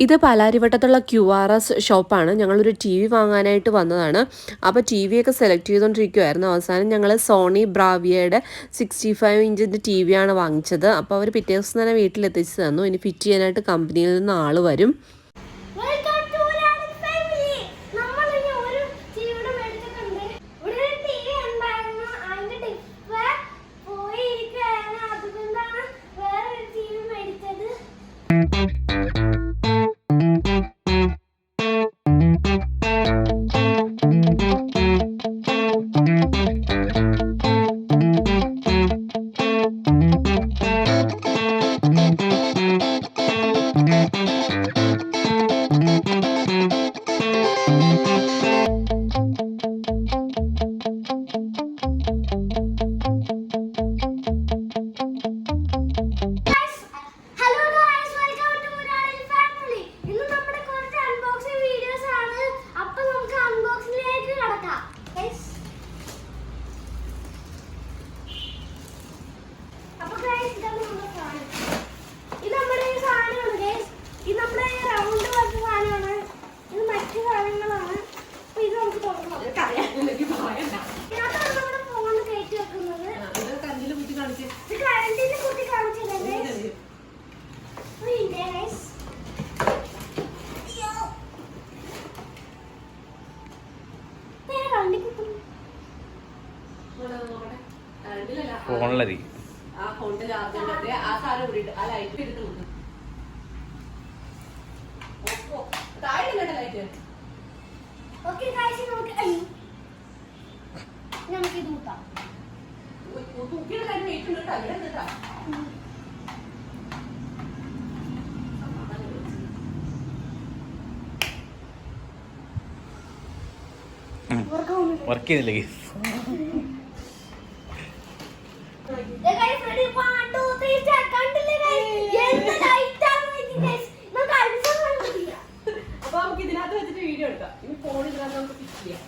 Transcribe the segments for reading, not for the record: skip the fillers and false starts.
ഇത് പാലാരിവട്ടത്തുള്ള QRS ഷോപ്പാണ്. ഞങ്ങളൊരു TV വാങ്ങാനായിട്ട് വന്നതാണ്. അപ്പോൾ TV ഒക്കെ സെലക്ട് ചെയ്തുകൊണ്ടിരിക്കുമായിരുന്നു. അവസാനം ഞങ്ങൾ സോണി ബ്രാവിയയുടെ 65 ഇഞ്ചിൻ്റെ TV ആണ് വാങ്ങിച്ചത്. അപ്പോൾ അവർ പിറ്റേ ദിവസം തന്നെ വീട്ടിലെത്തിച്ച് തന്നു. ഇനി ഫിറ്റ് ചെയ്യാനായിട്ട് കമ്പനിയിൽ നിന്ന് ആൾ വരും. ഫോണിലായിരിക്കും ആ ഫോണിന്റെ ചാർജർ ആ സാധനം കൂടിയിട്ട് ആ ലൈറ്റ് എടുത്ത് കൊടുക്കും. വർക്ക് ചെയ്തില്ലേ? അപ്പൊ നമുക്ക് ഇതിനകത്ത് വെച്ചിട്ട് വീഡിയോ എടുക്കാം. ഇനി ഫോൺ ഇതിനകത്ത് നമുക്ക് ഫിക്സ് ചെയ്യാം.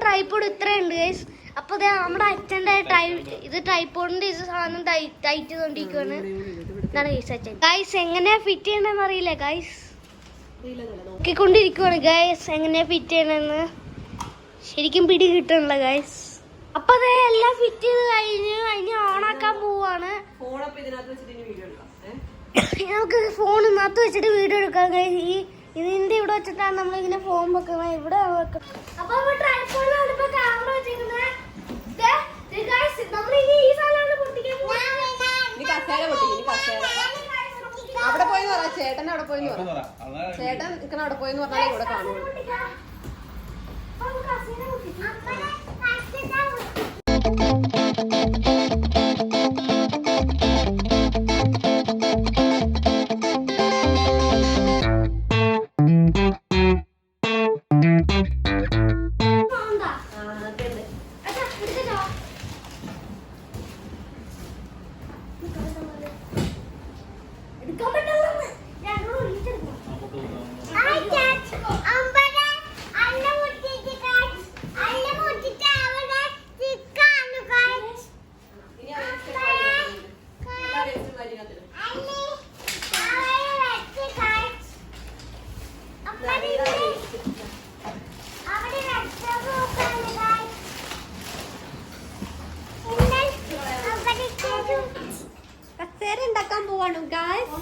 ട്രൈപോഡ് ഇത്രയുണ്ട് ഗൈസ്. അപ്പൊ നമ്മുടെ അച്ഛൻ്റെ ഇത് ട്രൈപോഡിന്റെ ഇത് സാധനം ടൈറ്റ് ചെയ്തോണ്ടിരിക്കുവാണ്. ഇതാണ് ഗൈസ് അച്ഛൻ. ഗൈസ് എങ്ങനെയാ ഫിറ്റ് ചെയ്യണമെന്ന് അറിയില്ല ഗൈസ്, നോക്കിക്കൊണ്ടിരിക്കുവാണ് ഗൈസ് എങ്ങനെയാ ഫിറ്റ് ചെയ്യണമെന്ന്. ശരിക്കും പിടി കിട്ടണില്ല ഗൈസ്. അപ്പൊ അതേ എല്ലാം ഫിറ്റ് ചെയ്ത് കഴിഞ്ഞ് ഇനി ഓണാക്കാൻ പോവാണ്. നമുക്ക് ഫോൺ ഇതിനകത്ത് വെച്ചിട്ട് വീഡിയോ എടുക്കാം ഗൈസ്. ഇതിന്റെ ഇവിടെ വെച്ചിട്ടാണ് നമ്മളിങ്ങനെ ഫോൺ വെക്കുന്നത്. ഇവിടെ അപ്പൊ ട്രൈപോഡിലാണ് ഇപ്പൊ ക്യാമറ വെച്ചിരിക്കുന്നത്. അവിടെ പോയി ചേട്ടൻ അവിടെ പോയി ചേട്ടൻ നിൽക്കണ അവിടെ പോയി പറഞ്ഞാൽ ഇവിടെ കാണുള്ളൂ. ഉണ്ടാക്കാൻ പോവാണ് ഗായ്സ്.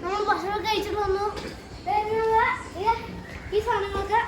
നമ്മൾ ഭക്ഷണം കഴിച്ചിട്ട് വന്നു. ഈ സാധനങ്ങളൊക്കെ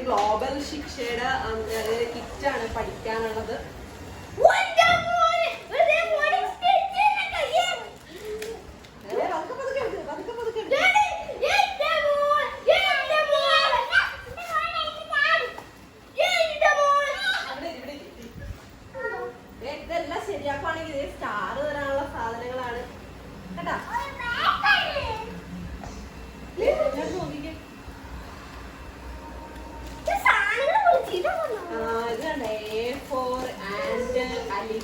ഗ്ലോബൽ ശിക്ഷയുടെ കിറ്റാണ് പഠിക്കാനുള്ളത്. ഇതെല്ലാം ശരിയാക്കുവാണെങ്കിൽ സ്റ്റാർ തരാനുള്ള സാധനങ്ങളാണ് കേട്ടാ. നോക്കിക്കേ,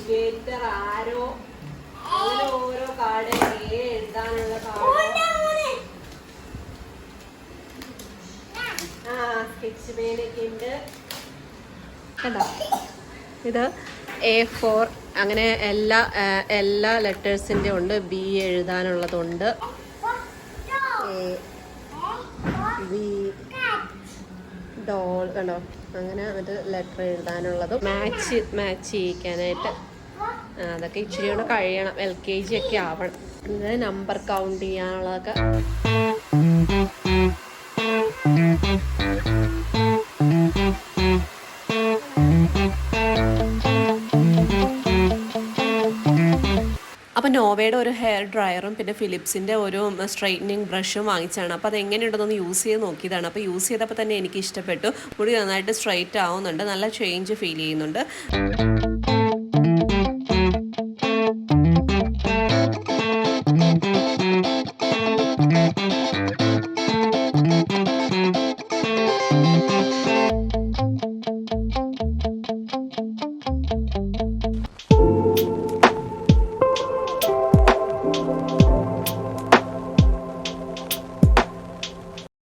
നാവിഗേറ്റർ, ആരോ, അങ്ങനെ ഓരോ കാർഡ്, എഴുതാനുള്ള കാർഡ്, സ്കെച്ച് പേനൊക്കെ ഉണ്ട് കേട്ടോ. ഇത് A4 അങ്ങനെ എല്ലാ ലെറ്റേഴ്സിൻ്റെ ഉണ്ട്. ബി എഴുതാനുള്ളതുണ്ട്, ബി ഡോൾ കണ്ടോ, അങ്ങനെ എന്നിട്ട് ലെറ്റർ എഴുതാനുള്ളതും മാച്ച് ചെയ്യിക്കാനായിട്ട് അതൊക്കെ ഇച്ചിരി കൂടെ കഴിയണം. LKG ഒക്കെ ആവണം. ഇത് നമ്പർ കൗണ്ട് ചെയ്യാനുള്ളതൊക്കെ. അപ്പോൾ നോവയുടെ ഒരു ഹെയർ ഡ്രയറും പിന്നെ ഫിലിപ്സിൻ്റെ ഒരു സ്ട്രൈറ്റനിങ് ബ്രഷും വാങ്ങിച്ചാണ്. അപ്പോൾ അത് എങ്ങനെയുണ്ടെന്നൊന്ന് യൂസ് ചെയ്ത് നോക്കിയതാണ്. അപ്പോൾ യൂസ് ചെയ്തപ്പോൾ തന്നെ എനിക്ക് ഇഷ്ടപ്പെട്ടു. മുടി നന്നായിട്ട് സ്ട്രൈറ്റ് ആവുന്നുണ്ട്, നല്ല ചേഞ്ച് ഫീൽ ചെയ്യുന്നുണ്ട്.